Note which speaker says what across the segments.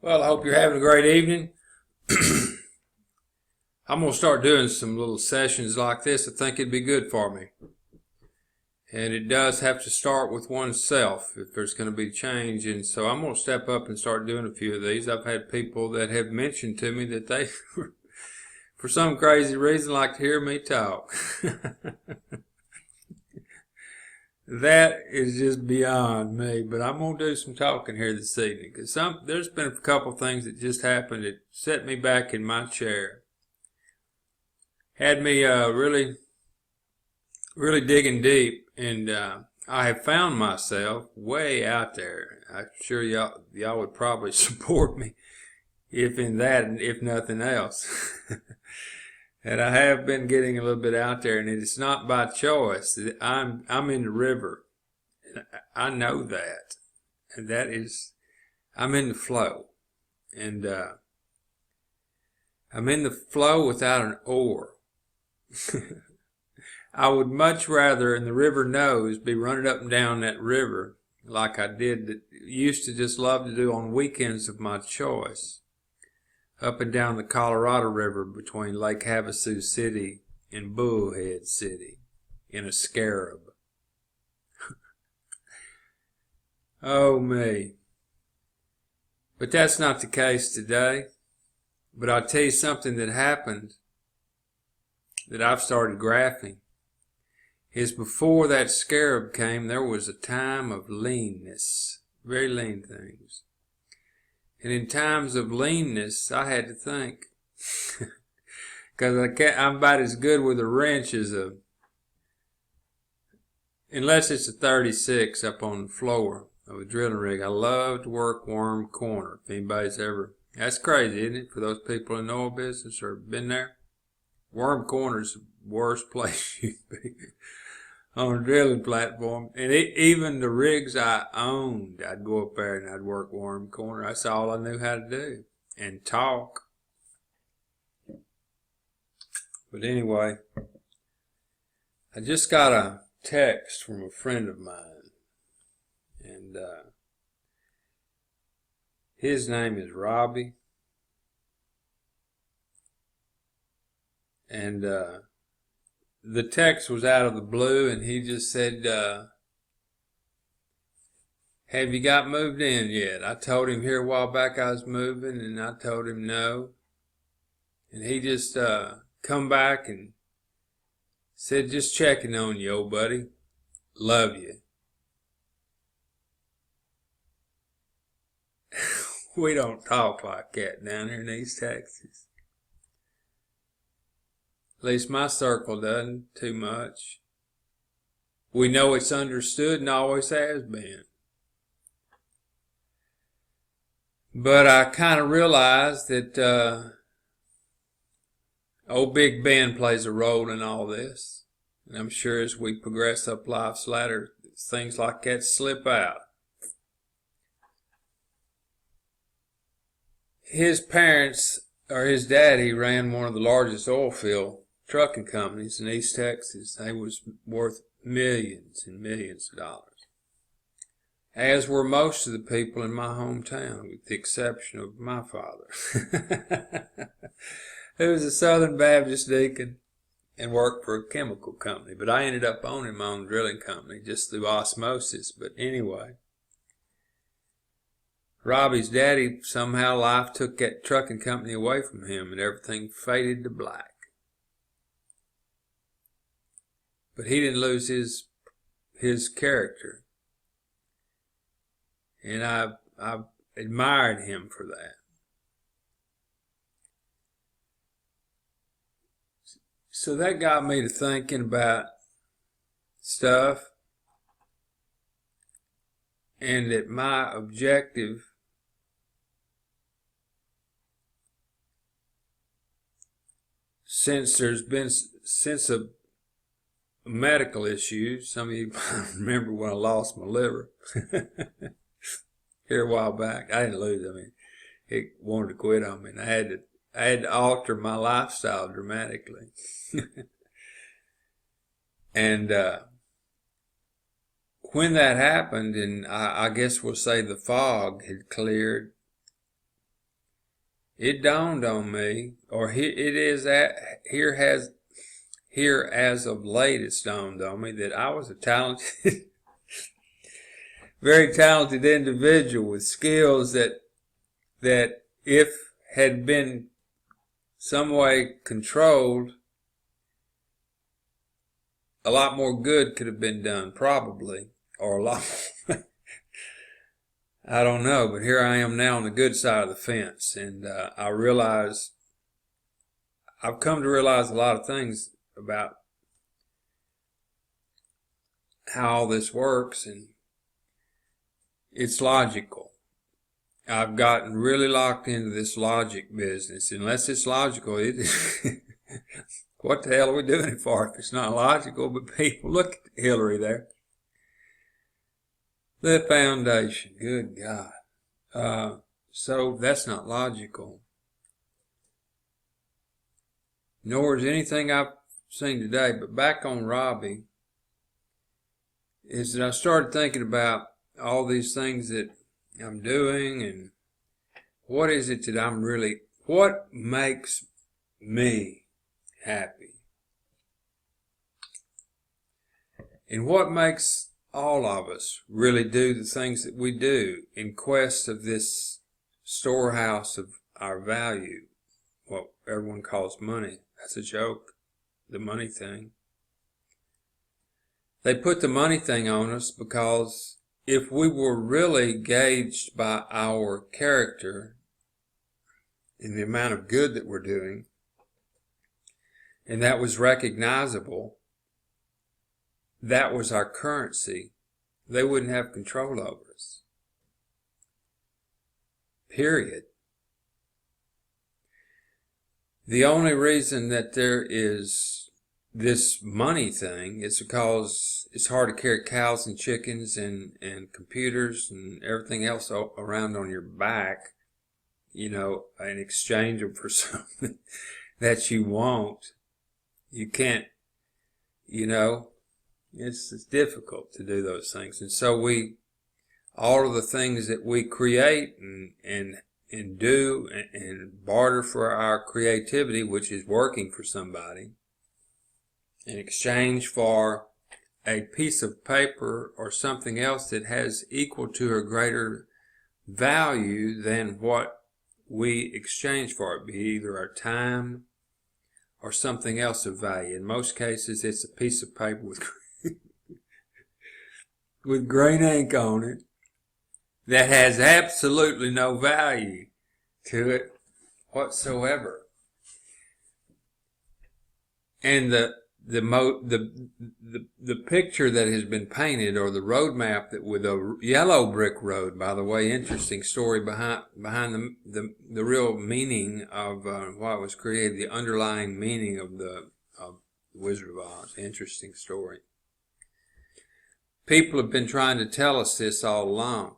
Speaker 1: Well, I hope you're having a great evening. I'm going to start doing some little sessions like this. I think it'd be good for me. And it does have to start with oneself if there's going to be change. And so I'm going to step up and start doing a few of these. I've had people that have mentioned to me that they, for some crazy reason, like to hear me talk. That is just beyond me, but I'm going to do some talking here this evening because there's been a couple things that just happened that set me back in my chair. Had me really digging deep, and I have found myself way out there. I'm sure y'all would probably support me if in that and if nothing else. And I have been getting a little bit out there, and it's not by choice. I'm in the river. I know that. And that is, I'm in the flow. And I'm in the flow without an oar. I would much rather, and the river knows, be running up and down that river like I used to just love to do on weekends of my choice. Up and down the Colorado River between Lake Havasu City and Bullhead City in a scarab. Oh me. But that's not the case today. But I'll tell you something that happened that I've started graphing. Is before that scarab came, there was a time of leanness. Very lean things. And in times of leanness, I had to think. Because I'm about as good with a wrench as unless it's a 36 up on the floor of a drilling rig. I love to work worm corner. If anybody's that's crazy, isn't it? For those people in the oil business or been there. Worm corner's the worst place you can be on a drilling platform. And even the rigs I owned, I'd go up there and I'd work worm corner. That's all I knew how to do. And talk. But anyway, I just got a text from a friend of mine. And his name is Robbie. And the text was out of the blue, and he just said, have you got moved in yet? I told him here a while back I was moving, and I told him no. And he just come back and said, just checking on you, old buddy. Love you. We don't talk like that down here in East Texas. At least my circle doesn't too much. We know it's understood and always has been. But I kind of realized that old Big Ben plays a role in all this. And I'm sure as we progress up life's ladder, things like that slip out. His parents, or his daddy, ran one of the largest oil field trucking companies in East Texas. They was worth millions and millions of dollars. As were most of the people in my hometown, with the exception of my father. Who was a Southern Baptist deacon and worked for a chemical company. But I ended up owning my own drilling company just through osmosis. But anyway, Robbie's daddy, somehow life took that trucking company away from him and everything faded to black. But he didn't lose his character. And I admired him for that. So that got me to thinking about stuff. And that my objective since of medical issues, some of you remember when I lost my liver here a while back. I didn't lose it. I mean, it wanted to quit on me, and I had to alter my lifestyle dramatically. And when that happened, and I guess we'll say the fog had cleared, it dawned on me, or here as of late it's dawned on me that I was a talented, very talented individual with skills that if had been some way controlled, a lot more good could have been done, probably, or a lot more. I don't know, but here I am now on the good side of the fence, and I've come to realize a lot of things about how all this works, and it's logical. I've gotten really locked into this logic business. Unless it's logical, what the hell are we doing it for if it's not logical? But people, look at Hillary there. The foundation, good God. So that's not logical. Nor is anything I've seen today. But back on Robbie, is that I started thinking about all these things that I'm doing, and what is it that what makes me happy? And what makes all of us really do the things that we do in quest of this storehouse of our value, what everyone calls money. That's a joke, the money thing. They put the money thing on us because if we were really gauged by our character and the amount of good that we're doing, and that was recognizable, that was our currency, they wouldn't have control over us. Period. The only reason that there is this money thing is because it's hard to carry cows and chickens and computers and everything else around on your back, and exchange them for something that you want. You can't, it's difficult to do those things. And so all of the things that we create and do and barter for our creativity, which is working for somebody, in exchange for a piece of paper or something else that has equal to or greater value than what we exchange for it, be either our time or something else of value. In most cases, it's a piece of paper with green ink on it that has absolutely no value to it whatsoever. And the picture that has been painted, or the roadmap that with a yellow brick road, by the way, interesting story behind the real meaning of why it was created, the underlying meaning of the Wizard of Oz. Interesting story. People have been trying to tell us this all along.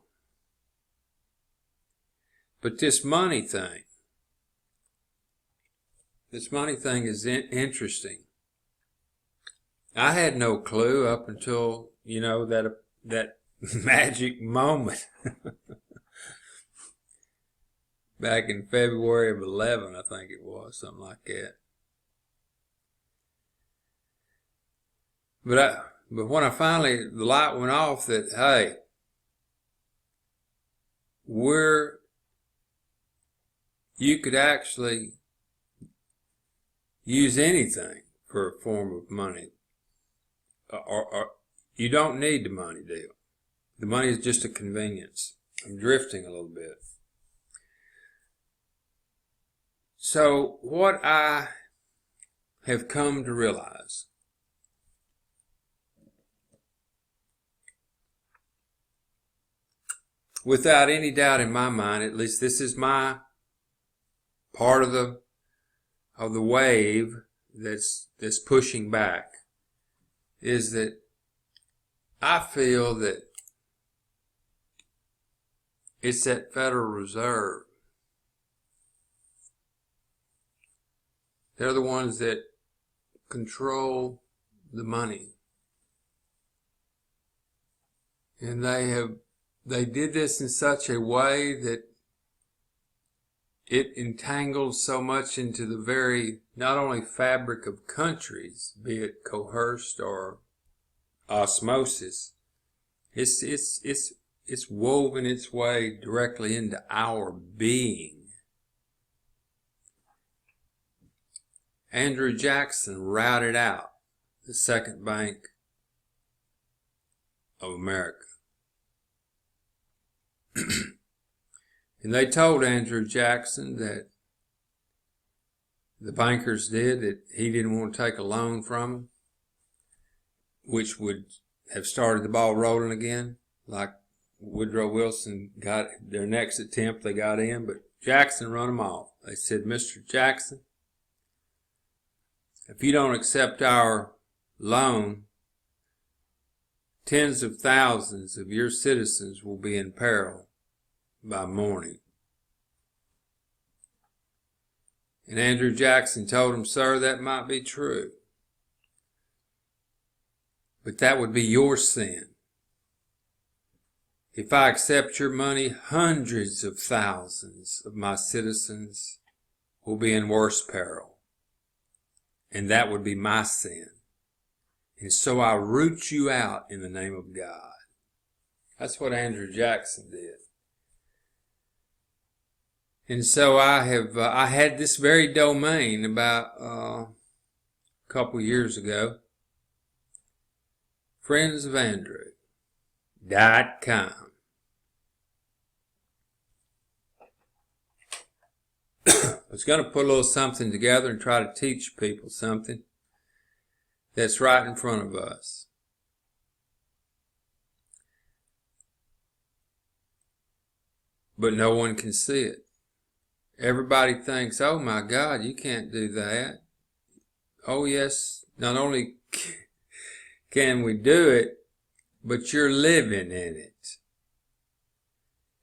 Speaker 1: But this money thing is interesting. I had no clue up until, that magic moment back in February of 11, I think it was, something like that. But when the light went off that, hey, you could actually use anything for a form of money. Or you don't need the money deal. The money is just a convenience. I'm drifting a little bit. So what I have come to realize, without any doubt in my mind, at least this is my part of the wave that's pushing back, is that I feel that it's that Federal Reserve. They're the ones that control the money. And they did this in such a way that it entangles so much into the very, not only fabric of countries, be it coerced or osmosis, it's woven its way directly into our being. Andrew Jackson routed out the second bank of America. And they told Andrew Jackson that the bankers did, that he didn't want to take a loan from them, which would have started the ball rolling again, like Woodrow Wilson got their next attempt, they got in, but Jackson run them off. They said, Mr. Jackson, if you don't accept our loan, tens of thousands of your citizens will be in peril by morning. And Andrew Jackson told him, sir, that might be true, but that would be your sin. If I accept your money, hundreds of thousands of my citizens will be in worse peril, and that would be my sin. And so I root you out in the name of God. That's what Andrew Jackson did. And so I had this very domain about a couple years ago, friendsofandrew.com. I was going to put a little something together and try to teach people something that's right in front of us. But no one can see it. Everybody thinks, oh my God, you can't do that. Oh yes, not only can we do it, but you're living in it.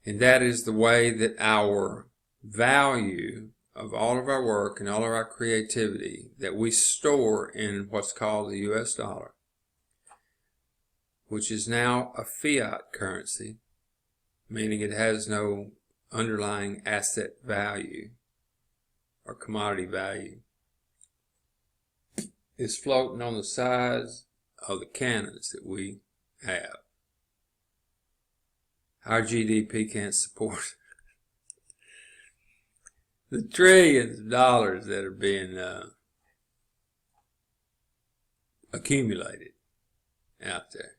Speaker 1: And that is the way that our value of all of our work and all of our creativity that we store in what's called the US dollar, which is now a fiat currency, meaning it has no underlying asset value or commodity value, is floating on the sides of the cannons that we have. Our GDP can't support the trillions of dollars that are being accumulated out there.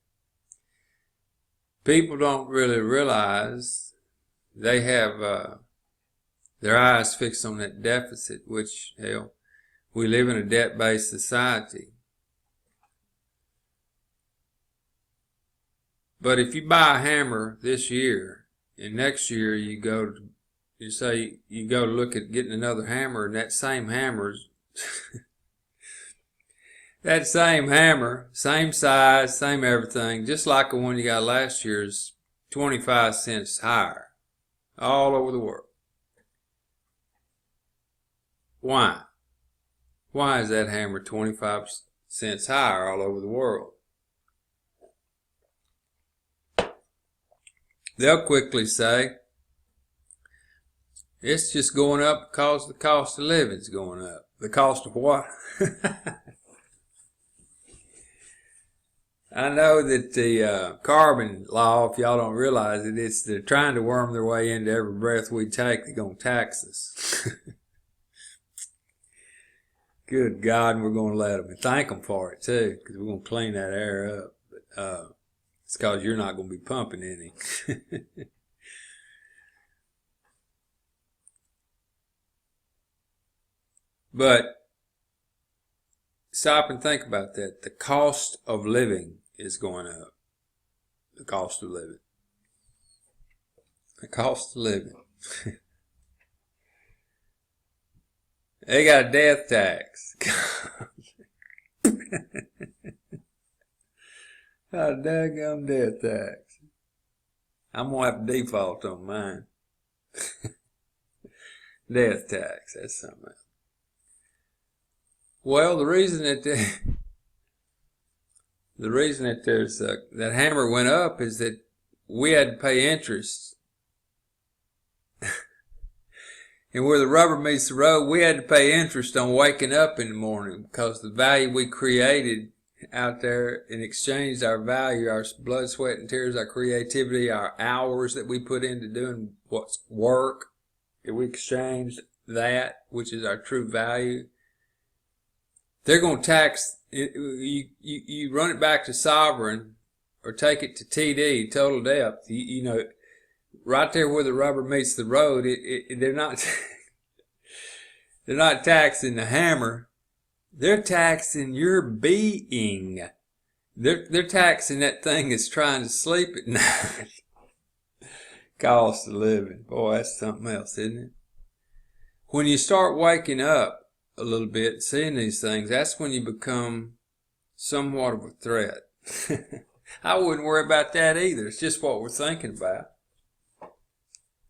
Speaker 1: People don't really realize they have their eyes fixed on that deficit, which, hell, we live in a debt-based society. But if you buy a hammer this year, and next year you go to look at getting another hammer, and that same hammer's that same hammer, same size, same everything, just like the one you got last year, is 25 cents higher all over the world. Why? Why is that hammer 25 cents higher all over the world? They'll quickly say, it's just going up because the cost of living is going up. The cost of what? I know that the carbon law, if y'all don't realize it, they're trying to worm their way into every breath we take. They're going to tax us. Good God, and we're going to let them. And thank them for it, too, because we're going to clean that air up. But it's because you're not going to be pumping any. But stop and think about that. The cost of living is going up. The cost of living. The cost of living. They got a death tax. A daggum death tax. I'm going to have to default on mine. Death tax, that's something else. Well, the reason that there's that hammer went up is that we had to pay interest. And where the rubber meets the road, we had to pay interest on waking up in the morning because the value we created out there in exchange, our value, our blood, sweat, and tears, our creativity, our hours that we put into doing what's work, if we exchange that, which is our true value, they're going to tax you run it back to sovereign or take it to TD, total depth. You know, right there where the rubber meets the road, they're not they're not taxing the hammer. They're taxing your being. They're taxing that thing that's trying to sleep at night. Cost of living. Boy, that's something else, isn't it? When you start waking up a little bit, seeing these things, that's when you become somewhat of a threat. I wouldn't worry about that either. It's just what we're thinking about.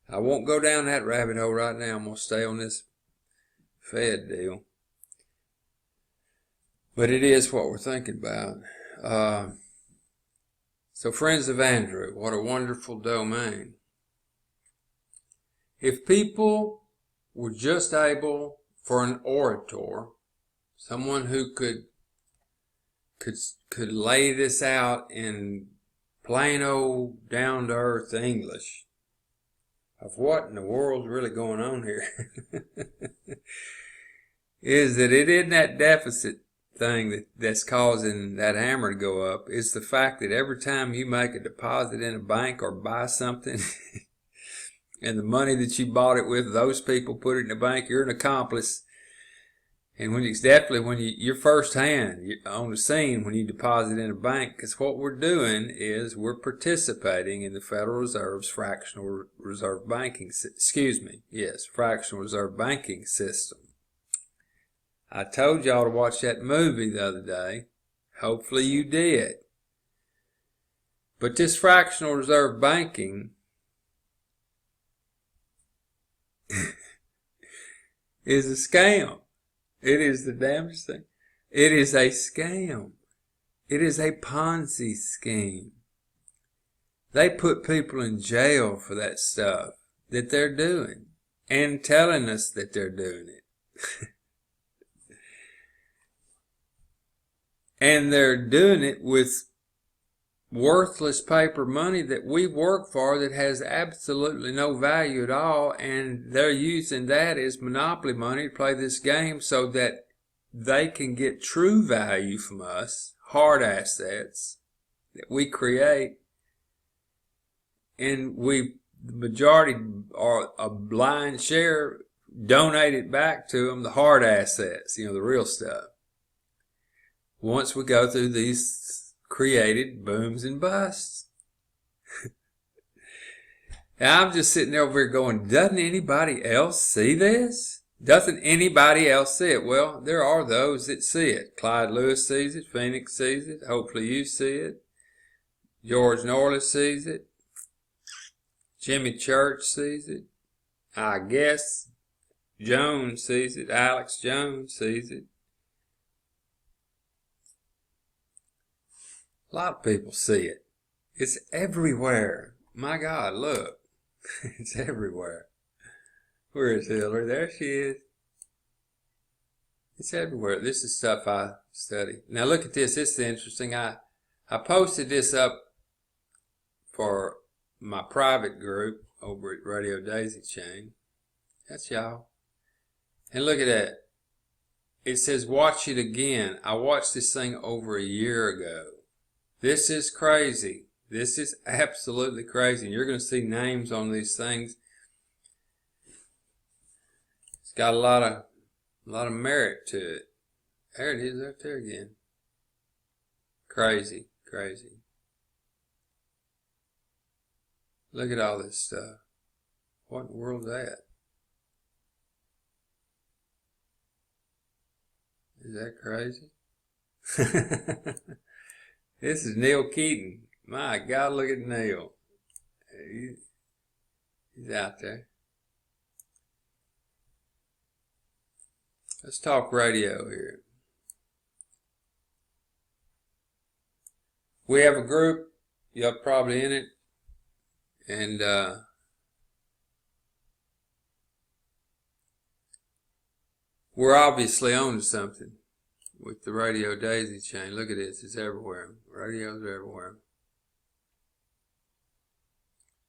Speaker 1: I won't go down that rabbit hole right now. I'm going to stay on this Fed deal. But it is what we're thinking about. So Friends of Andrew, what a wonderful domain. If people were just able for an orator, someone who could lay this out in plain old down-to-earth English of what in the world's really going on here, is that it isn't that deficit thing that's causing that hammer to go up. It's the fact that every time you make a deposit in a bank or buy something and the money that you bought it with, those people put it in the bank, you're an accomplice. And it's definitely when you're first hand on the scene when you deposit in a bank, because what we're doing is we're participating in the Federal Reserve's fractional reserve banking, fractional reserve banking system. I told y'all to watch that movie the other day. Hopefully you did. But this fractional reserve banking is a scam. It is the damnedest thing. It is a scam. It is a Ponzi scheme. They put people in jail for that stuff that they're doing and telling us that they're doing it. And they're doing it with worthless paper money that we work for that has absolutely no value at all, and they're using that as monopoly money to play this game so that they can get true value from us, hard assets that we create, and the majority or a blind share donate it back to them, the hard assets, the real stuff. Once we go through these created booms and busts. And I'm just sitting there over here going, doesn't anybody else see this? Doesn't anybody else see it? Well, there are those that see it. Clyde Lewis sees it. Phoenix sees it. Hopefully you see it. George Norley sees it. Jimmy Church sees it. I guess Jones sees it. Alex Jones sees it. A lot of people see it. It's everywhere. My God, look. It's everywhere. Where is Hillary? There she is. It's everywhere. This is stuff I study. Now look at this. This is interesting. I posted this up for my private group over at RadioDaisyChain. That's y'all. And look at that. It says watch it again. I watched this thing over a year ago. This is crazy. This is absolutely crazy. You're going to see names on these things. It's got a lot of merit to it. There it is, right there again. Crazy, crazy. Look at all this stuff. What in the world is that? Is that crazy? This is Neil Keaton. My God, look at Neil. He's out there. Let's talk radio here. We have a group. You're probably in it. And We're obviously on to something with the Radio Daisy chain. Look at this, it's everywhere. Radios are everywhere.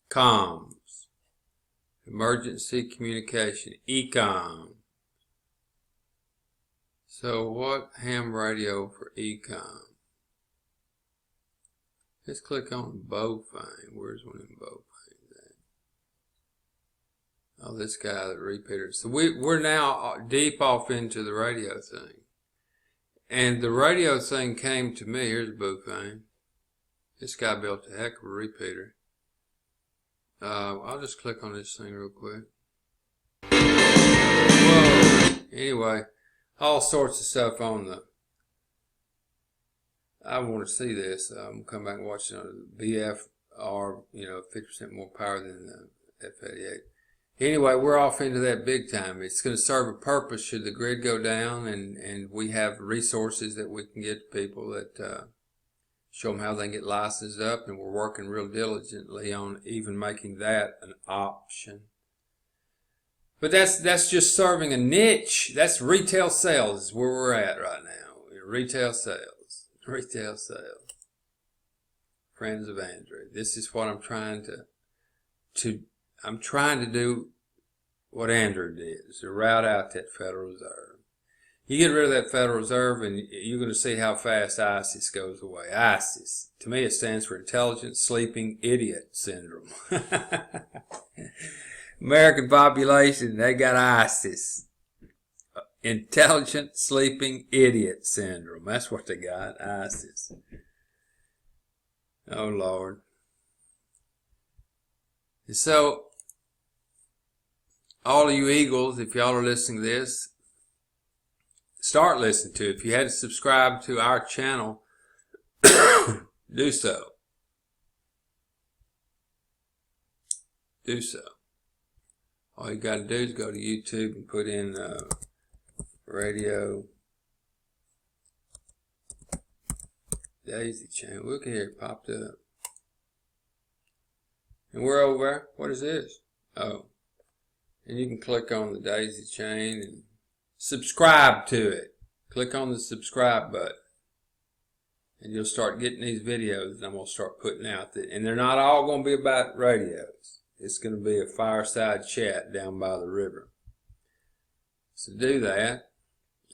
Speaker 1: Comms, emergency communication, ECOM. So what ham radio for ECOM? Let's click on Bowfang. Where's one of them Bowfangs at? Oh, this guy, the repeater. So we're now deep off into the radio thing. And the radio thing came to me. Here's Bowfang. This guy built a heck of a repeater. I'll just click on this thing real quick. Whoa. Anyway, all sorts of stuff on the... I want to see this. I'm going to come back and watch it on the BFR, 50% more power than the F88. Anyway, we're off into that big time. It's going to serve a purpose should the grid go down, and we have resources that we can get to people that show them how they can get licensed up, and we're working real diligently on even making that an option. But that's just serving a niche. That's retail sales is where we're at right now. Retail sales. Retail sales. Friends of Andrew. This is what I'm trying to do what Andrew did, is to route out that Federal Reserve. You get rid of that Federal Reserve and you're going to see how fast ISIS goes away. ISIS, to me it stands for Intelligent Sleeping Idiot Syndrome. American population, they got ISIS. Intelligent Sleeping Idiot Syndrome. That's what they got, ISIS. Oh, Lord. And so, all of you Eagles, if y'all are listening to this, start listening to it. If you hadn't subscribed to our channel, do so. Do so. All you got to do is go to YouTube and put in Radio Daisy Chain. Look here, it popped up. And we're over there. What is this? Oh. And you can click on the Daisy Chain and subscribe to it. Click on the subscribe button. And you'll start getting these videos that I'm going to start putting out. And they're not all going to be about radios. It's going to be a fireside chat down by the river. So do that.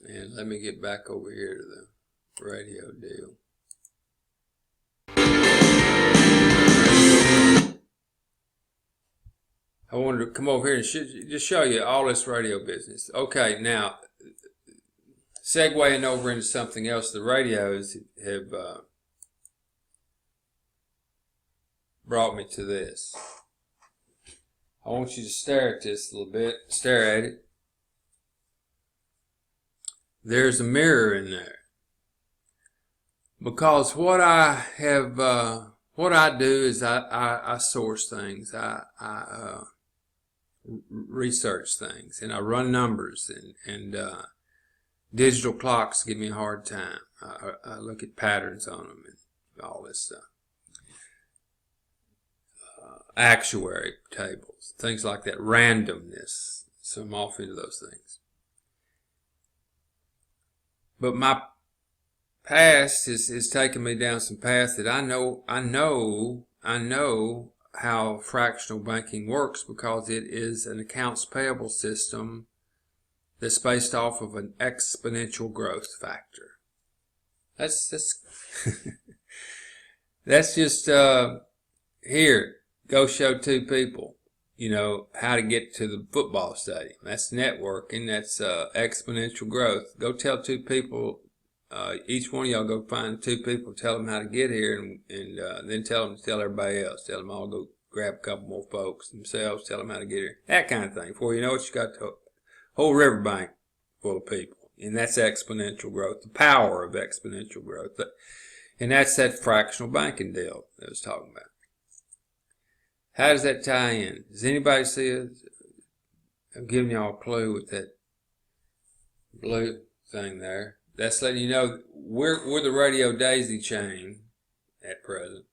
Speaker 1: And let me get back over here to the radio deal. I wanted to come over here and just show you all this radio business. Okay, now, segueing over into something else, the radios have brought me to this. I want you to stare at this a little bit. Stare at it. There's a mirror in there. Because what I do is I source things. I research things, and I run numbers, and digital clocks give me a hard time. I look at patterns on them and all this stuff. Actuary tables, things like that, randomness. So I'm off into those things. But my past is taking me down some paths that I know how fractional banking works, because it is an accounts payable system that's based off of an exponential growth factor. That's that's just here. Go show two people, how to get to the football stadium. That's networking. That's exponential growth. Go tell two people. Each one of y'all go find two people, tell them how to get here, and then tell them to tell everybody else. Tell them all go grab a couple more folks themselves, tell them how to get here. That kind of thing. Before you know it, you got the whole riverbank full of people. And that's exponential growth, the power of exponential growth. And that's that fractional banking deal that I was talking about. How does that tie in? Does anybody see it? I'm giving y'all a clue with that blue thing there. That's letting you know we're the Radio Daisy chain at present.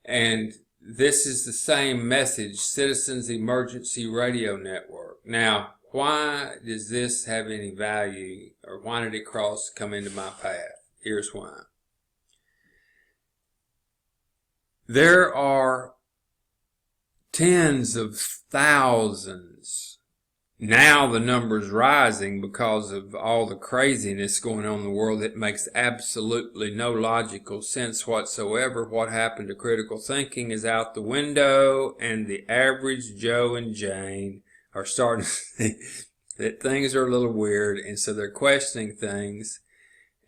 Speaker 1: And this is the same message, Citizens Emergency Radio Network. Now, why does this have any value, or why did it come into my path? Here's why. There are tens of thousands. Now the number's rising because of all the craziness going on in the world that makes absolutely no logical sense whatsoever. What happened to critical thinking is out the window, and the average Joe and Jane are starting to see that things are a little weird, and so they're questioning things,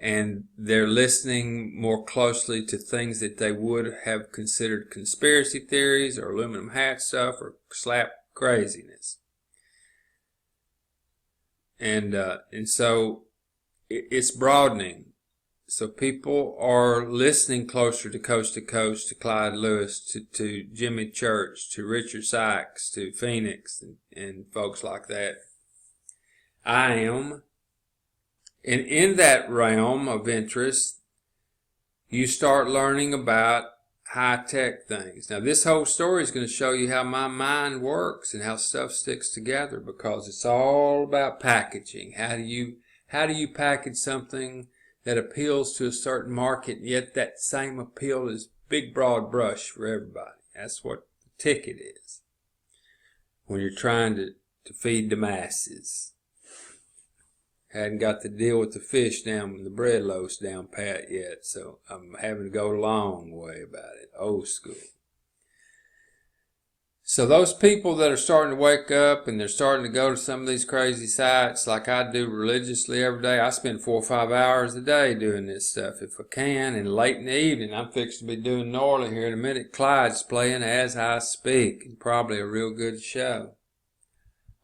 Speaker 1: and they're listening more closely to things that they would have considered conspiracy theories or aluminum hat stuff or slap craziness. And so it's broadening. So people are listening closer to Coast, to Clyde Lewis, to Jimmy Church, to Richard Sykes, to Phoenix, and folks like that. I am. And in that realm of interest, you start learning about high-tech things. Now, this whole story is going to show you how my mind works and how stuff sticks together, because it's all about packaging. How do you package something that appeals to a certain market, and yet that same appeal is big, broad brush for everybody? That's what the ticket is when you're trying to feed the masses. Hadn't got to deal with the fish down and the bread loaves down pat yet, so I'm having to go the long way about it, old school. So those people that are starting to wake up and they're starting to go to some of these crazy sites like I do religiously every day. I spend 4 or 5 hours a day doing this stuff if I can, and late in the evening I'm fixing to be doing Norley here in a minute. Clyde's playing as I speak, and probably a real good show.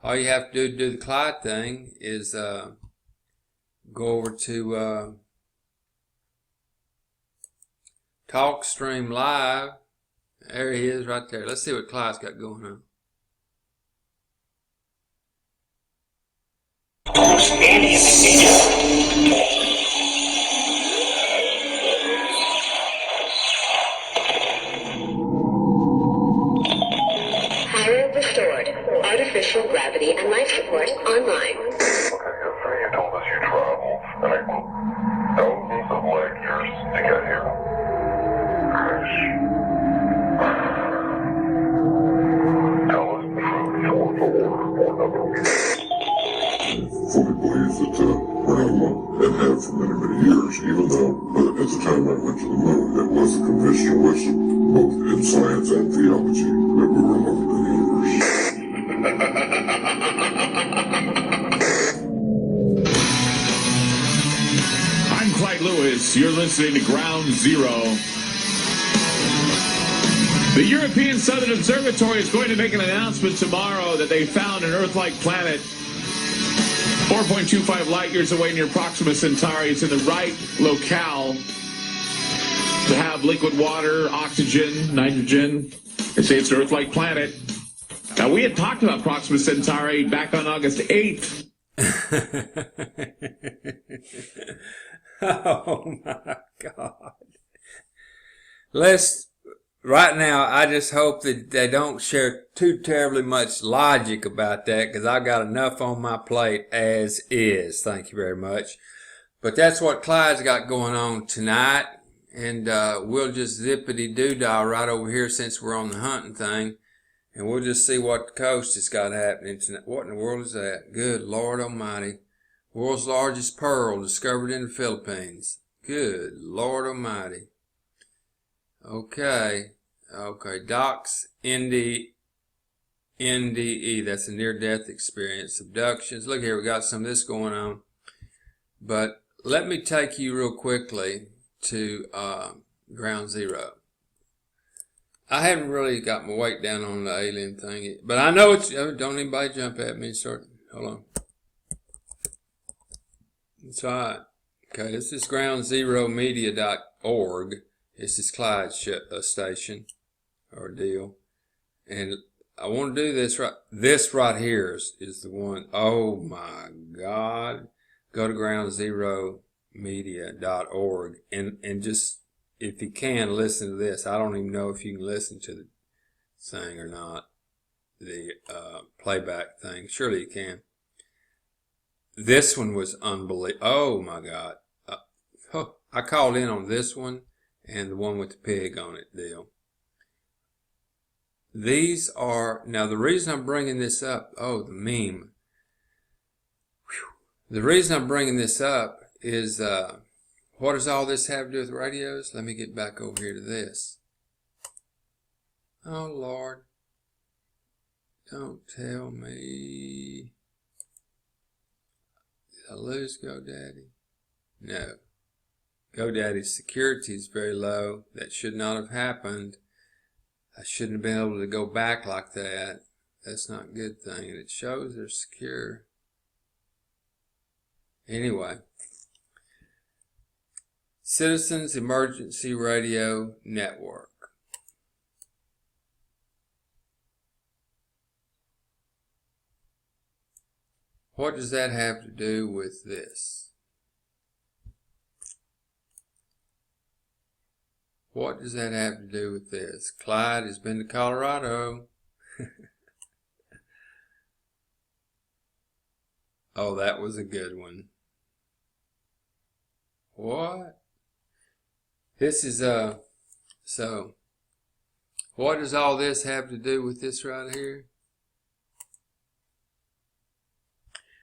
Speaker 1: All you have to do the Clyde thing is go over to TalkStream Live. There he is right there. Let's see what Clyde's got going on.
Speaker 2: Power restored. Artificial gravity and life support online.
Speaker 3: You told us you traveled, and I took thousands of light years to get here. Chris, tell us the truth, or never.
Speaker 4: I fully believe that we're not alone, and have for many, many years, even though at the time I went to the moon, it was a conventional wisdom, both in science and theology, that we were alone in the universe.
Speaker 5: I'm Clyde Lewis. You're listening to Ground Zero. The European Southern Observatory is going to make an announcement tomorrow that they found an Earth-like planet 4.25 light years away near Proxima Centauri. It's in the right locale to have liquid water, oxygen, nitrogen. They say it's an Earth-like planet. Now, we had talked about Proxima Centauri back on August 8th.
Speaker 1: Oh my God. Right now, I just hope that they don't share too terribly much logic about that, because I've got enough on my plate as is. Thank you very much. But that's what Clyde's got going on tonight, and we'll just zippity-doo-dah right over here since we're on the hunting thing, and we'll just see what the coast has got happening tonight. What in the world is that? Good Lord Almighty. World's largest pearl discovered in the Philippines. Good Lord Almighty. Okay. Docs, NDE, that's a near-death experience. Abductions. Look here, we got some of this going on. But let me take you real quickly to Ground Zero. I haven't really got my weight down on the alien thing, but I know it's, don't anybody jump at me and start, hold on. It's all right. Okay, this is groundzeromedia.org. This is Clyde's station or deal. And I want to do this right. This right here is the one. Oh my God. Go to groundzeromedia.org and just, if you can, listen to this. I don't even know if you can listen to the thing or not. The playback thing. Surely you can. This one was unbelievable. Oh my God. I called in on this one and the one with the pig on it deal. These are, now the reason I'm bringing this up, oh, the meme. The reason I'm bringing this up is, what does all this have to do with radios? Let me get back over here to this. Oh, Lord. Don't tell me. Did I lose GoDaddy? No. GoDaddy's security is very low. That should not have happened. I shouldn't have been able to go back like that. That's not a good thing. It shows they're secure. Anyway. Citizens Emergency Radio Network. What does that have to do with this? What does that have to do with this? Clyde has been to Colorado. Oh, that was a good one. What? This is, so, what does all this have to do with this right here?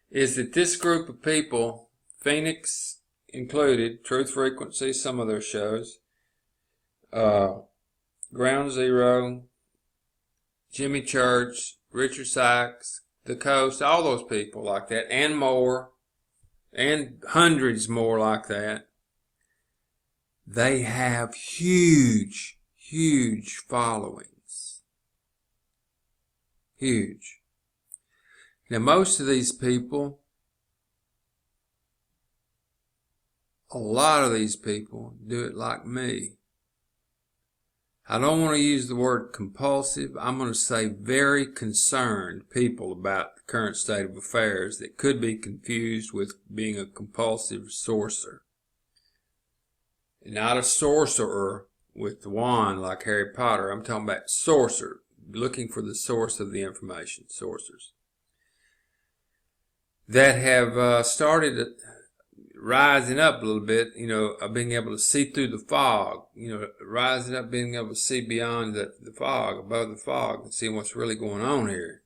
Speaker 1: Is that this group of people, Phoenix included, Truth Frequency, some of their shows, Ground Zero, Jimmy Church, Richard Sykes, The Coast, all those people like that, and more, and hundreds more like that, they have huge, huge followings. Huge. Now, most of these people, a lot of these people do it like me. I don't want to use the word compulsive. I'm going to say very concerned people about the current state of affairs that could be confused with being a compulsive sorcerer. Not a sorcerer with the wand like Harry Potter. I'm talking about sorcerer, looking for the source of the information, sorcerers. That have started rising up a little bit, being able to see through the fog, rising up, being able to see beyond the fog, above the fog, and seeing what's really going on here.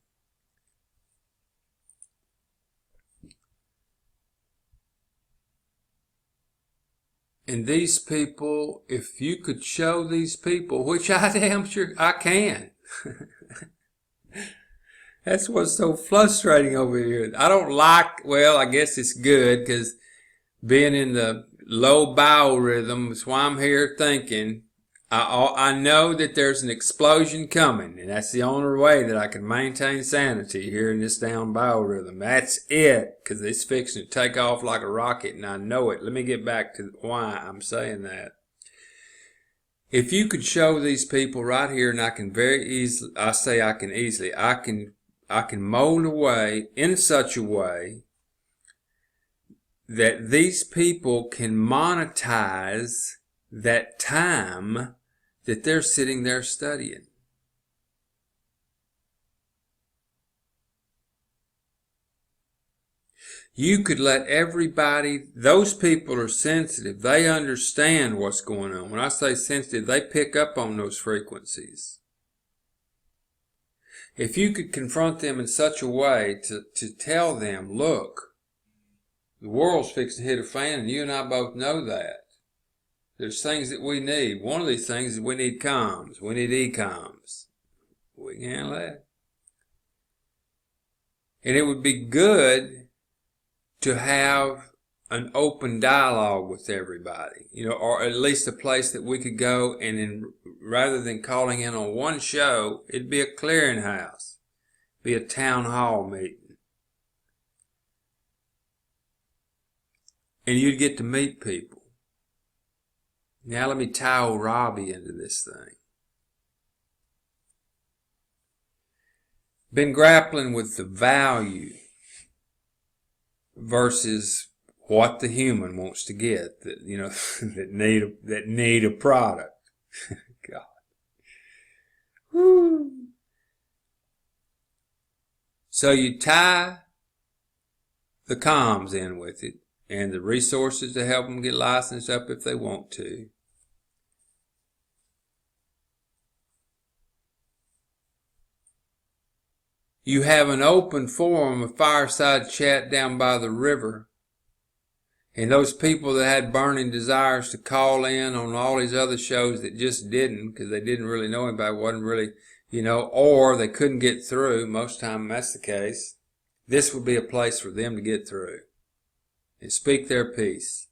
Speaker 1: And these people, if you could show these people, which I am sure I can. That's what's so frustrating over here. I don't like, well, I guess it's good because being in the low biorhythm is why I'm here thinking. I know that there's an explosion coming, and that's the only way that I can maintain sanity here in this down biorhythm. That's it, because it's fixing to take off like a rocket, and I know it. Let me get back to why I'm saying that. If you could show these people right here, and I can very easily, I can mold a way in such a way that these people can monetize that time that they're sitting there studying. You could let everybody, those people are sensitive. They understand what's going on. When I say sensitive, they pick up on those frequencies. If you could confront them in such a way to tell them, look, the world's fixing to hit a fan, and you and I both know that. There's things that we need. One of these things is we need comms. We need e-comms. We can handle that. And it would be good to have an open dialogue with everybody, or at least a place that we could go and rather than calling in on one show, it'd be a clearinghouse, be a town hall meeting. And you'd get to meet people. Now let me tie old Robbie into this thing. Been grappling with the value versus what the human wants to get, that that need a product. God. Woo. So you tie the comms in with it, and the resources to help them get licensed up if they want to. You have an open forum, a fireside chat down by the river. And those people that had burning desires to call in on all these other shows that just didn't, because they didn't really know anybody, wasn't really, or they couldn't get through. Most of the time that's the case. This would be a place for them to get through and speak their piece.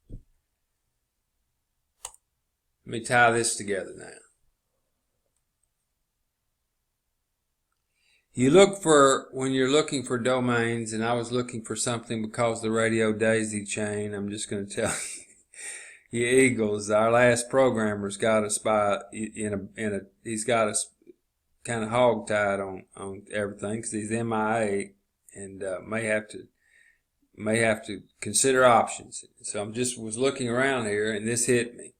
Speaker 1: Let me tie this together now. You look for, when you're looking for domains, and I was looking for something because the Radio Daisy chain, I'm just going to tell you Eagles, our last programmer's got us by, he's got us kind of hog-tied on everything because he's MIA and may have to consider options. So I'm just was looking around here and this hit me.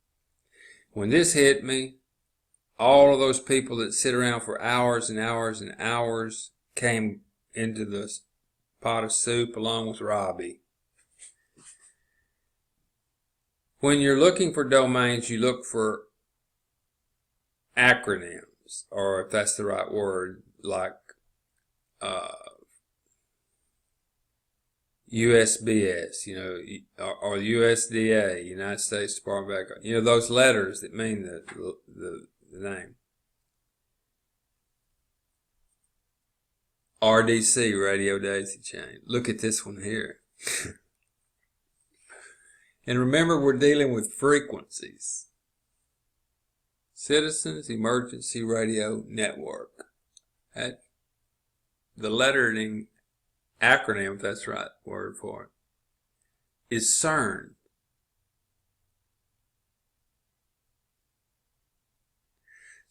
Speaker 1: When this hit me, all of those people that sit around for hours and hours and hours came into the pot of soup along with Robbie. When you're looking for domains, you look for acronyms, or if that's the right word, like USBS, or USDA, United States Department of Agriculture. Those letters that mean the name. RDC, Radio Daisy Chain. Look at this one here. And remember, we're dealing with frequencies. Citizens Emergency Radio Network. The lettering acronym, if that's the right word for it, is CERN.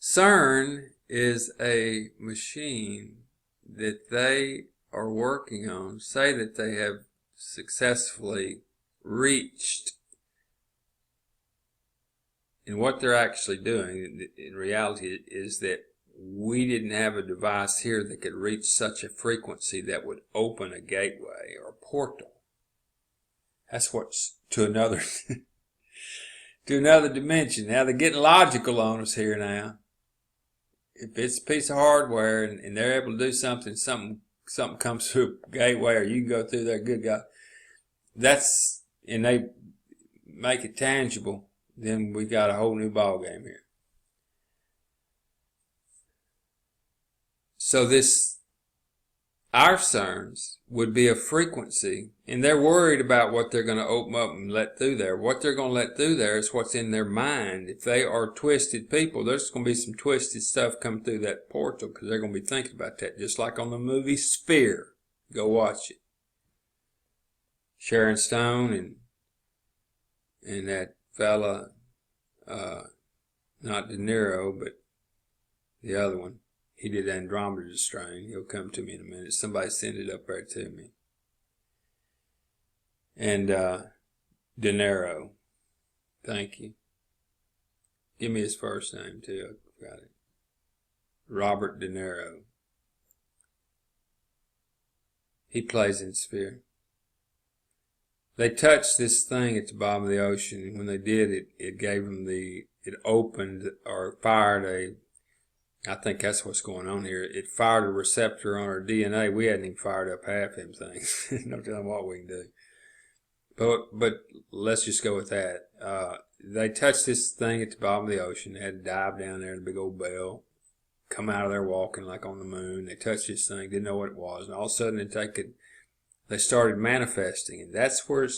Speaker 1: CERN is a machine that they are working on, say that they have successfully reached. And what they're actually doing in reality is that we didn't have a device here that could reach such a frequency that would open a gateway or a portal. That's what's to another dimension. Now they're getting logical on us here now. If it's a piece of hardware and they're able to do something comes through a gateway, or you can go through there, good God, and they make it tangible, then we got a whole new ball game here. So our CERNs would be a frequency, and they're worried about what they're going to open up and let through there. What they're going to let through there is what's in their mind. If they are twisted people, there's going to be some twisted stuff come through that portal because they're going to be thinking about that, just like on the movie Sphere. Go watch it. Sharon Stone and that fella, not De Niro, but the other one. He did Andromeda Strain. He'll come to me in a minute. Somebody sent it up there to me. And De Niro. Thank you. Give me his first name too. I got it. Robert De Niro. He plays in Sphere. They touched this thing at the bottom of the ocean, and when they did, it gave them it opened or fired I think that's what's going on here. It fired a receptor on our DNA. We hadn't even fired up half them things. No telling what we can do. But let's just go with that. They touched this thing at the bottom of the ocean. They had to dive down there in a big old bell, come out of there walking like on the moon. They touched this thing, didn't know what it was, and all of a sudden they started manifesting, and that's where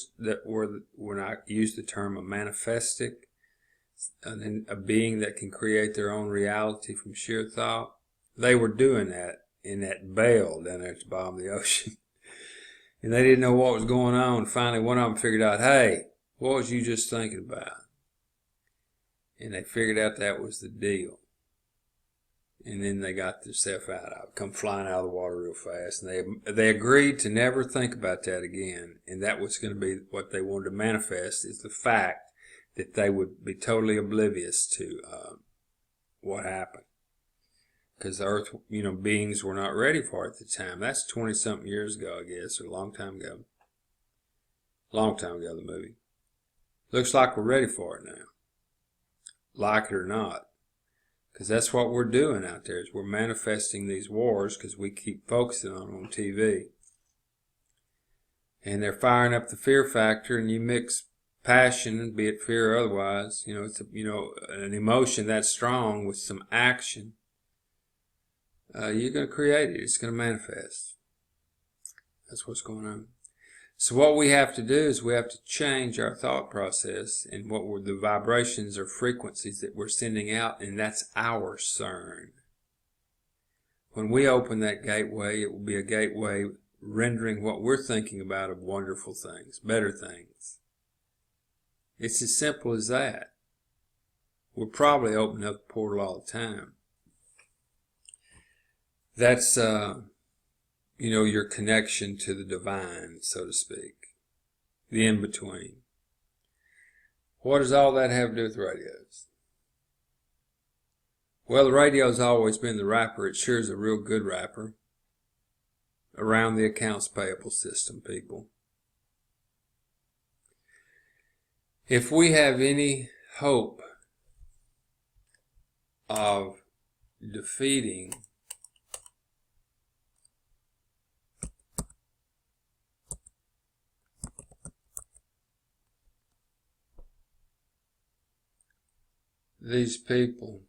Speaker 1: when I use the term a manifestic. And a being that can create their own reality from sheer thought. They were doing that in that bell down there at the bottom of the ocean. And they didn't know what was going on. Finally, one of them figured out, hey, what was you just thinking about? And they figured out that was the deal. And then they got themselves out of it, come flying out of the water real fast. And they agreed to never think about that again. And that was going to be what they wanted to manifest, is the fact that they would be totally oblivious to what happened. because the Earth, beings were not ready for it at the time. That's 20-something years ago, I guess, or a long time ago. Long time ago, the movie. Looks like we're ready for it now. Like it or not. Because that's what we're doing out there, is we're manifesting these wars because we keep focusing on them on TV. And they're firing up the fear factor, and you mix passion, be it fear or otherwise, it's an emotion that strong with some action. You're going to create it. It's going to manifest. That's what's going on. So what we have to do is we have to change our thought process and the vibrations or frequencies that we're sending out, and that's our CERN. When we open that gateway, it will be a gateway rendering what we're thinking about of wonderful things, better things. It's as simple as that. We're probably opening up the portal all the time. That's, your connection to the divine, so to speak. The in-between. What does all that have to do with radios? Well, the radio's always been the wrapper. It sure is a real good wrapper around the accounts payable system, people. If we have any hope of defeating these people,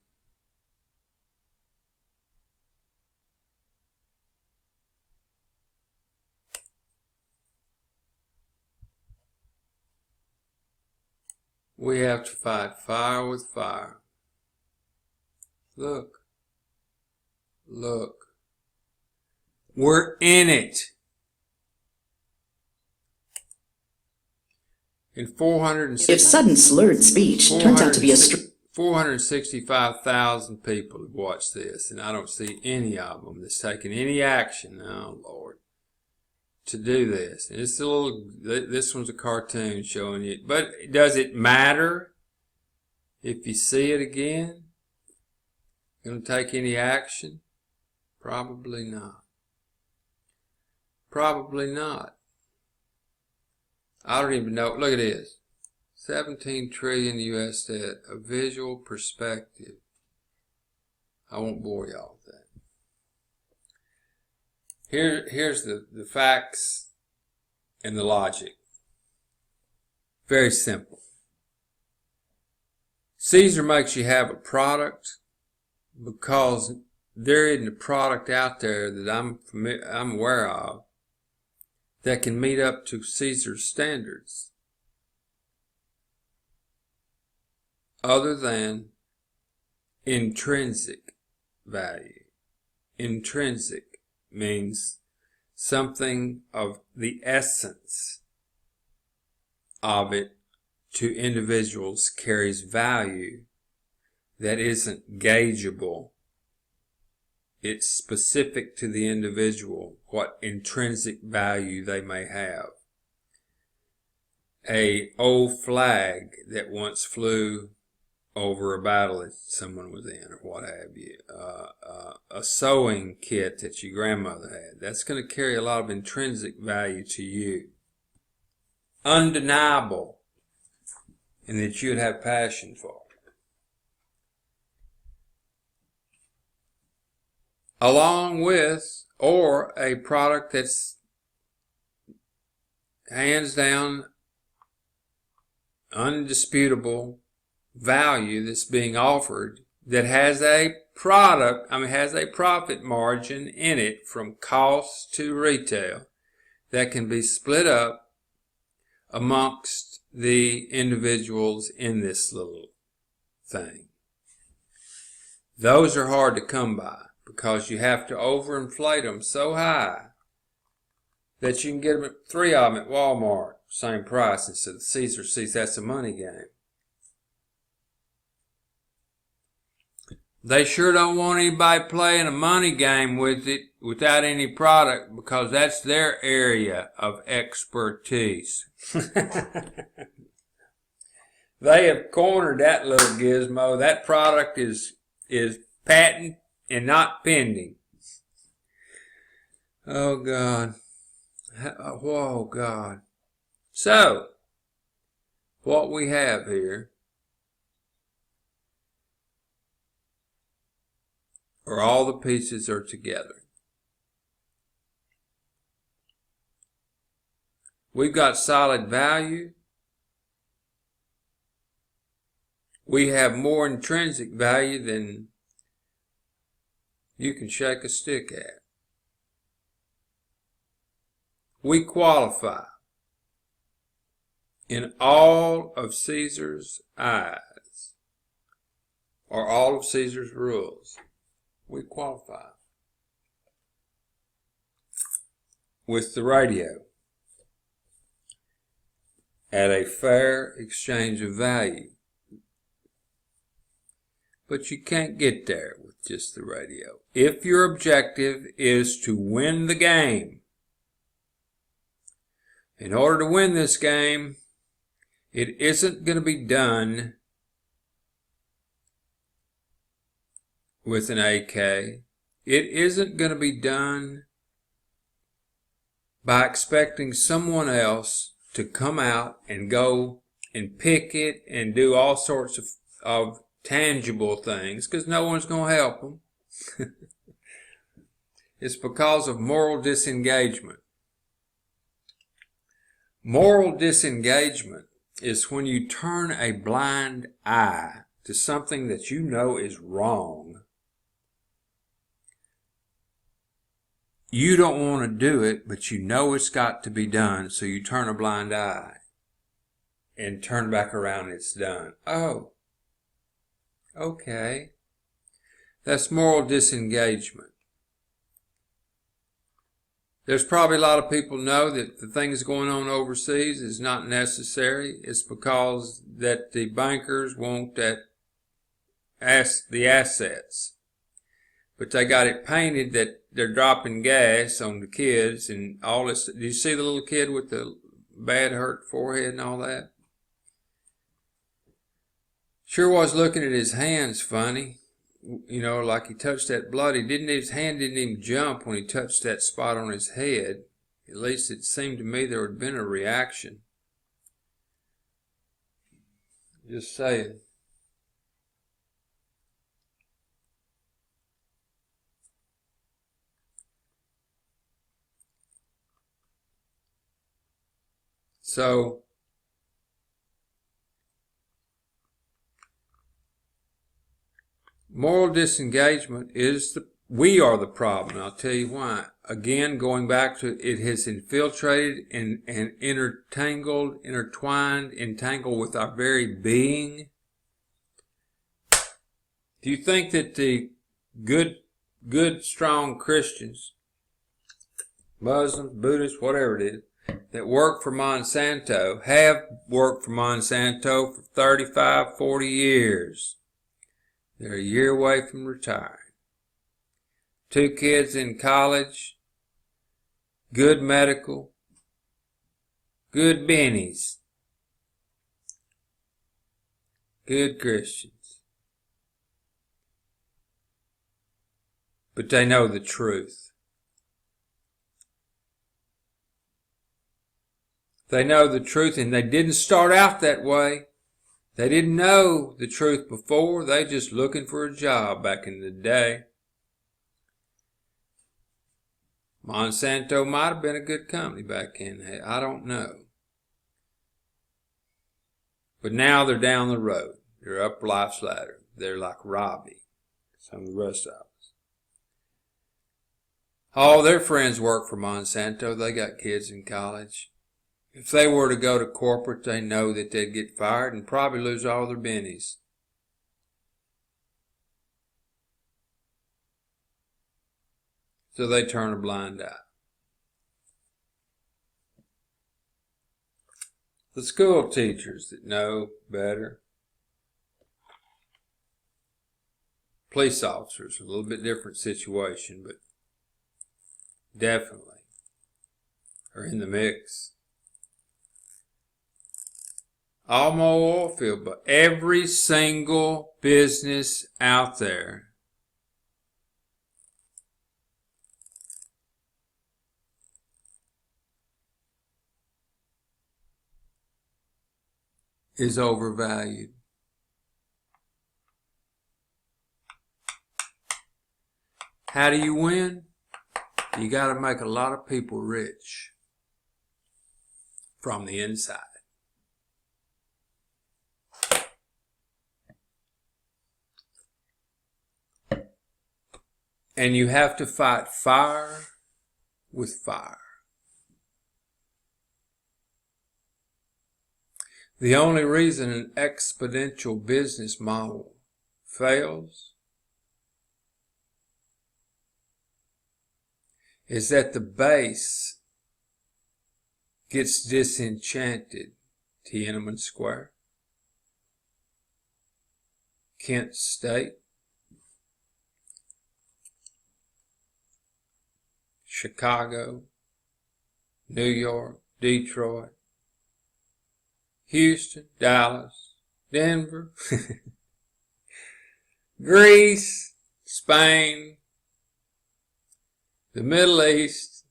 Speaker 1: we have to fight fire with fire. Look. We're in it. In 460,
Speaker 6: If sudden slurred speech turns out to be a
Speaker 1: 465,000 people have watched this, and I don't see any of them that's taken any action, oh Lord, to do this. And it's this one's a cartoon showing you, but does it matter if you see it again? Going to take any action? Probably not. Probably not. I don't even know. Look at this. 17 trillion US debt. A visual perspective. I won't bore y'all with that. Here's the facts and the logic. Very simple. Caesar makes you have a product because there isn't a product out there that I'm aware of that can meet up to Caesar's standards other than intrinsic value. Intrinsic means something of the essence of it to individuals carries value that isn't gaugeable. It's specific to the individual, what intrinsic value they may have. A old flag that once flew over a battle that someone was in, or what have you. A sewing kit that your grandmother had. That's going to carry a lot of intrinsic value to you. Undeniable. And that you'd have passion for. Along with, or a product that's hands down undisputable value that's being offered that has a has a profit margin in it from cost to retail that can be split up amongst the individuals in this little thing. Those are hard to come by because you have to overinflate them so high that you can get them 3 of them at Walmart, same price, and so Caesar sees that's a money game. They sure don't want anybody playing a money game with it without any product because that's their area of expertise. They have cornered that little gizmo. That product is patent and not pending. Oh, God. Whoa, God. So, what we have here are all the pieces are together. We've got solid value. We have more intrinsic value than you can shake a stick at. We qualify in all of Caesar's eyes, or all of Caesar's rules. We qualify with the radio at a fair exchange of value. But you can't get there with just the radio. If your objective is to win the game, in order to win this game, it isn't going to be done with an AK. It isn't going to be done by expecting someone else to come out and go and picket and do all sorts of tangible things, because no one's going to help them. It's because of moral disengagement. Moral disengagement is when you turn a blind eye to something that you know is wrong. You don't want to do it, but you know it's got to be done, so you turn a blind eye and turn back around and it's done. Oh, okay. That's moral disengagement. There's probably a lot of people know that the things going on overseas is not necessary. It's because that the bankers want the assets. But they got it painted that they're dropping gas on the kids and all this. Do you see the little kid with the bad hurt forehead and all that? Sure was looking at his hands funny. You know, like he touched that blood. His hand didn't even jump when he touched that spot on his head. At least it seemed to me there had been a reaction. Just saying. So, moral disengagement is we are the problem. I'll tell you why. Again, going back to it has infiltrated and entangled with our very being. Do you think that the good, strong Christians, Muslims, Buddhists, whatever it is, that work for Monsanto, have worked for Monsanto for 35, 40 years. They're a year away from retiring. 2 kids in college, good medical, good bennies, good Christians. But they know the truth. They know the truth, and they didn't start out that way. They didn't know the truth before. They just looking for a job back in the day. Monsanto might have been a good company back in. I don't know. But now they're down the road. They're up life's ladder. They're like Robbie, some of the rest of us. All their friends work for Monsanto. They got kids in college. If they were to go to corporate, they know that they'd get fired and probably lose all their bennies. So they turn a blind eye. The school teachers that know better. Police officers, a little bit different situation, but definitely are in the mix. Almo oil field, but every single business out there is overvalued. How do you win? You got to make a lot of people rich from the inside. And you have to fight fire with fire. The only reason an exponential business model fails is that the base gets disenchanted. Tiananmen Square, Kent State, Chicago, New York, Detroit, Houston, Dallas, Denver, Greece, Spain, the Middle East.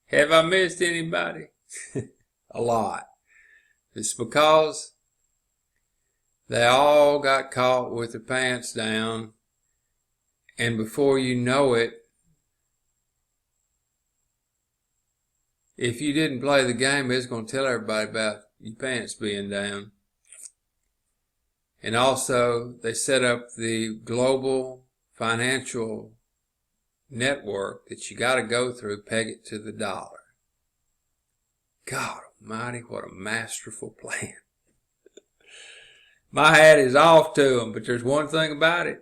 Speaker 1: Have I missed anybody? A lot. It's because they all got caught with their pants down, and before you know it, if you didn't play the game, it's going to tell everybody about your pants being down. And also, they set up the global financial network that you got to go through, peg it to the dollar. God almighty, what a masterful plan. My hat is off to them, but there's one thing about it.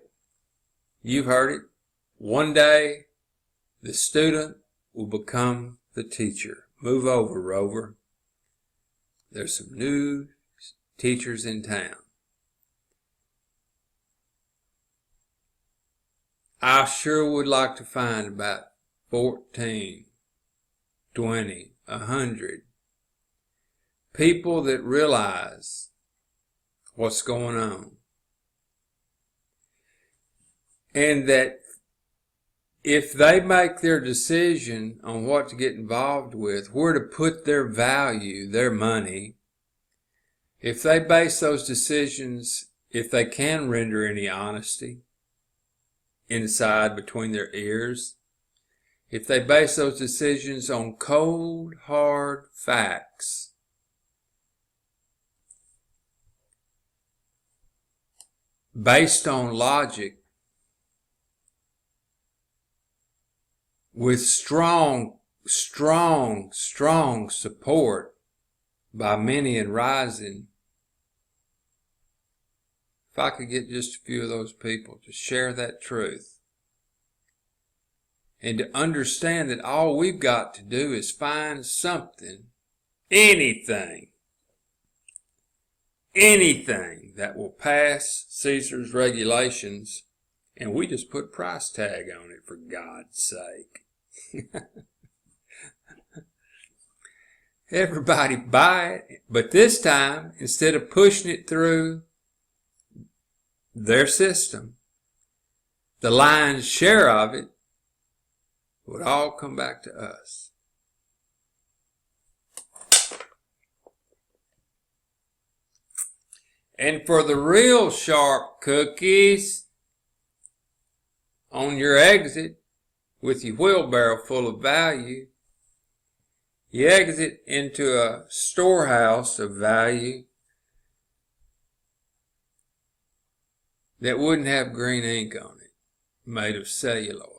Speaker 1: You've heard it. One day, the student will become the teacher. Move over, Rover. There's some new teachers in town. I sure would like to find about 14, 20, 100 people that realize what's going on. And that if they make their decision on what to get involved with, where to put their value, their money, if they base those decisions, if they can render any honesty inside between their ears, if they base those decisions on cold, hard facts, based on logic, with strong support by many and rising, if I could get just a few of those people to share that truth and to understand that all we've got to do is find something, anything that will pass Caesar's regulations, and we just put a price tag on it, for God's sake. Everybody buy it, but this time, instead of pushing it through their system, the lion's share of it would all come back to us. And for the real sharp cookies, on your exit, with your wheelbarrow full of value, you exit into a storehouse of value that wouldn't have green ink on it, made of cellulose.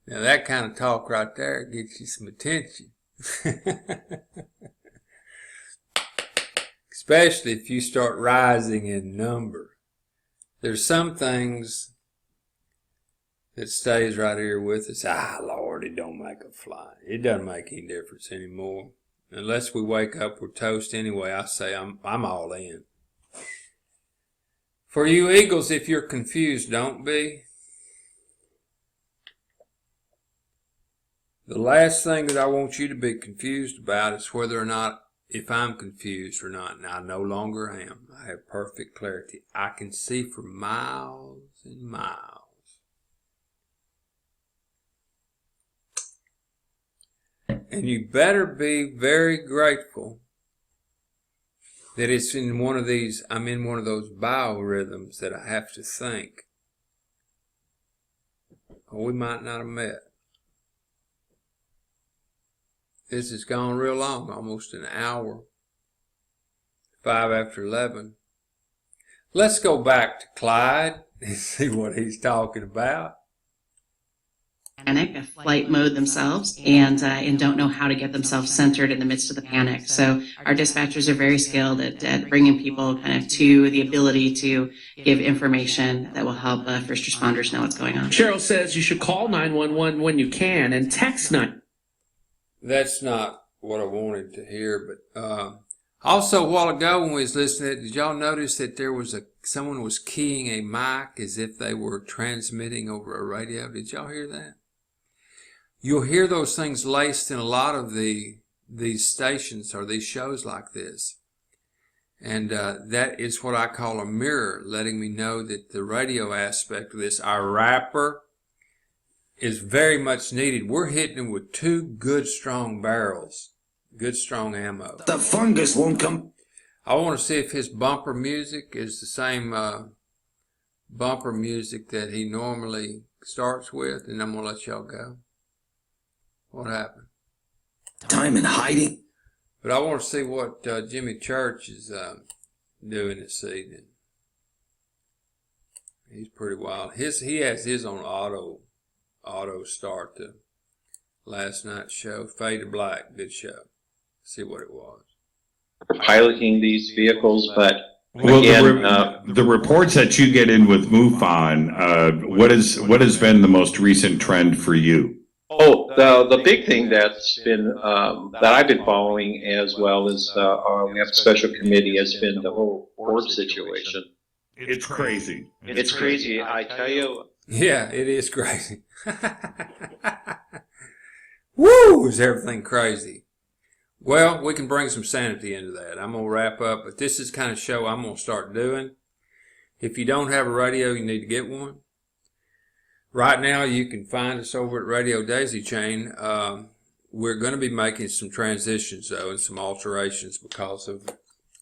Speaker 1: Now that kind of talk right there gets you some attention. Especially if you start rising in number. There's some things that stays right here with us. Lord, it don't make a fly. It doesn't make any difference anymore. Unless we wake up, we're toast anyway. I say I'm all in. For you eagles, if you're confused, don't be. The last thing that I want you to be confused about is whether or not, if I'm confused or not. And I no longer am. I have perfect clarity. I can see for miles and miles. And you better be very grateful that it's in one of these, I'm in one of those biorhythms that I have to think. Or we might not have met. This has gone real long, almost an hour. 5 after 11. Let's go back to Clyde and see what he's talking about.
Speaker 7: Panic, a flight mode themselves, and don't know how to get themselves centered in the midst of the panic. So our dispatchers are very skilled at bringing people kind of to the ability to give information that will help first responders know what's going on.
Speaker 8: Cheryl says you should call 911 when you can and text 9.
Speaker 1: That's not what I wanted to hear, but also a while ago when we was listening, did y'all notice that there was someone was keying a mic as if they were transmitting over a radio? Did y'all hear that? You'll hear those things laced in a lot of these stations or these shows like this. And that is what I call a mirror, letting me know that the radio aspect of this, our rapper, is very much needed. We're hitting him with 2 good strong barrels, good strong ammo.
Speaker 9: The fungus won't come.
Speaker 1: I want to see if his bumper music is the same bumper music that he normally starts with, and I'm going to let y'all go. What happened?
Speaker 9: Time in hiding.
Speaker 1: But I want to see what Jimmy Church is doing this evening. He's pretty wild. He has his on auto start to last night's show. Fade to Black, good show. See what it was.
Speaker 10: Piloting these vehicles, but
Speaker 11: well,
Speaker 10: again,
Speaker 11: the reports that you get in with MUFON, what has been the most recent trend for you?
Speaker 10: The big thing that's been that I've been following as well as we have a special committee has been the whole orb situation.
Speaker 11: It's crazy.
Speaker 10: It's crazy. I tell you.
Speaker 1: Yeah, it is crazy. Woo! Is everything crazy? Well, we can bring some sanity into that. I'm going to wrap up, but this is the kind of show I'm going to start doing. If you don't have a radio, you need to get one. Right now, you can find us over at Radio Daisy Chain. We're going to be making some transitions, though, and some alterations because of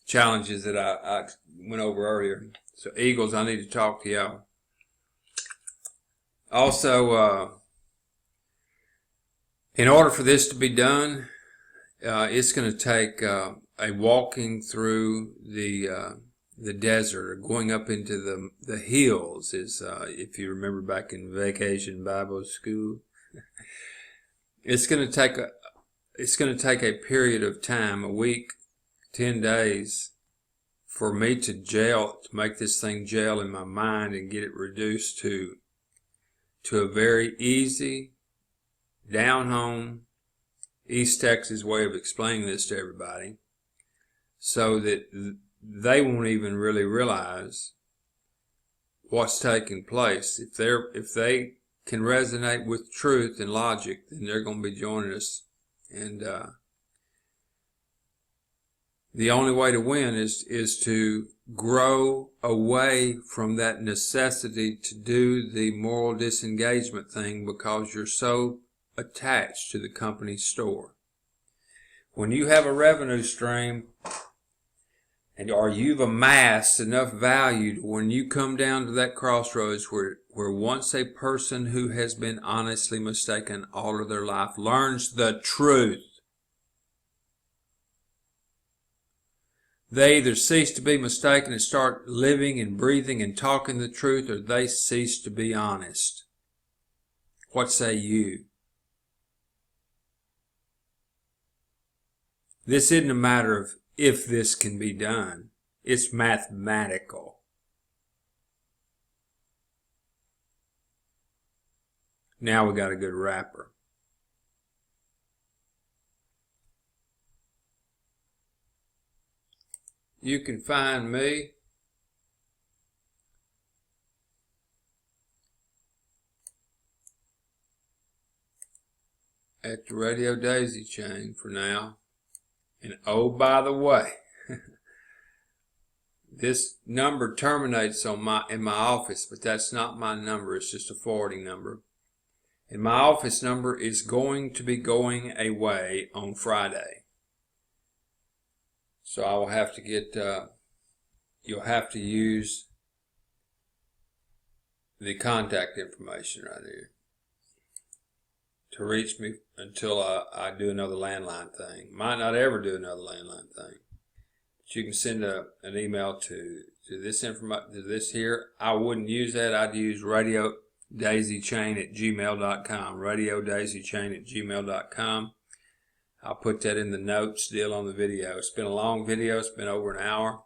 Speaker 1: challenges that I went over earlier. So, Eagles, I need to talk to y'all. Also, in order for this to be done, it's going to take a walking through the desert or going up into the hills. Is if you remember back in Vacation Bible School, it's going to take a period of time, a week, 10 days, for me to make this thing gel in my mind and get it reduced to a very easy, down-home, East Texas way of explaining this to everybody, so that they won't even really realize what's taking place. If they can resonate with truth and logic, then they're going to be joining us. And the only way to win is to grow away from that necessity to do the moral disengagement thing because you're so attached to the company store. When you have a revenue stream or you've amassed enough value to when you come down to that crossroads where once a person who has been honestly mistaken all of their life learns the truth, they either cease to be mistaken and start living and breathing and talking the truth, or they cease to be honest. What say you? This isn't a matter of if this can be done. It's mathematical. Now we got a good rapper. You can find me at the Radio Daisy Chain for now. And oh, by the way, this number terminates in my office, but that's not my number. It's just a forwarding number. And my office number is going to be going away on Friday. So I will have to get, you'll have to use the contact information right here to reach me until I do another landline thing. Might not ever do another landline thing. But you can send an email to this here. I wouldn't use that. I'd use RadioDaisyChain@gmail.com. RadioDaisyChain@gmail.com. I'll put that in the notes deal on the video. It's been a long video. It's been over an hour.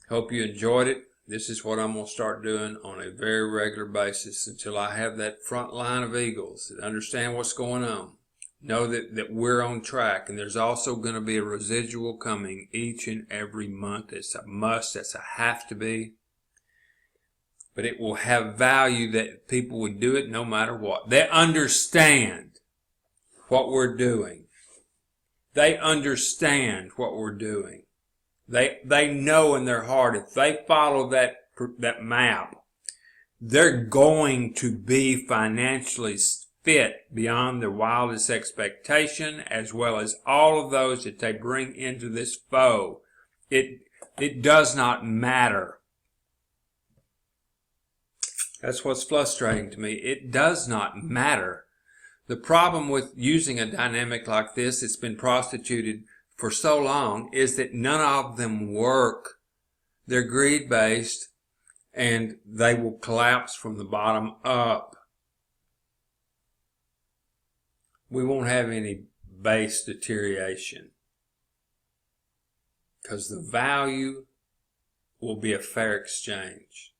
Speaker 1: Hope you enjoyed it. This is what I'm going to start doing on a very regular basis until I have that front line of eagles that understand what's going on. Know that we're on track, and there's also going to be a residual coming each and every month. It's a must. That's a have to be. But it will have value that people would do it no matter what. They understand what we're doing. They understand what we're doing. They know in their heart if they follow that map, they're going to be financially fit beyond their wildest expectation, as well as all of those that they bring into this foe. It does not matter. That's what's frustrating to me. It does not matter. The problem with using a dynamic like this that's been prostituted for so long is that none of them work. They're greed-based, and they will collapse from the bottom up. We won't have any base deterioration because the value will be a fair exchange.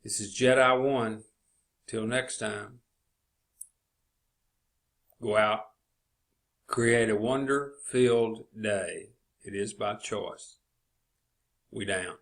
Speaker 1: This is Jedi1. Till next time, go out, create a wonder-filled day. It is by choice. We down.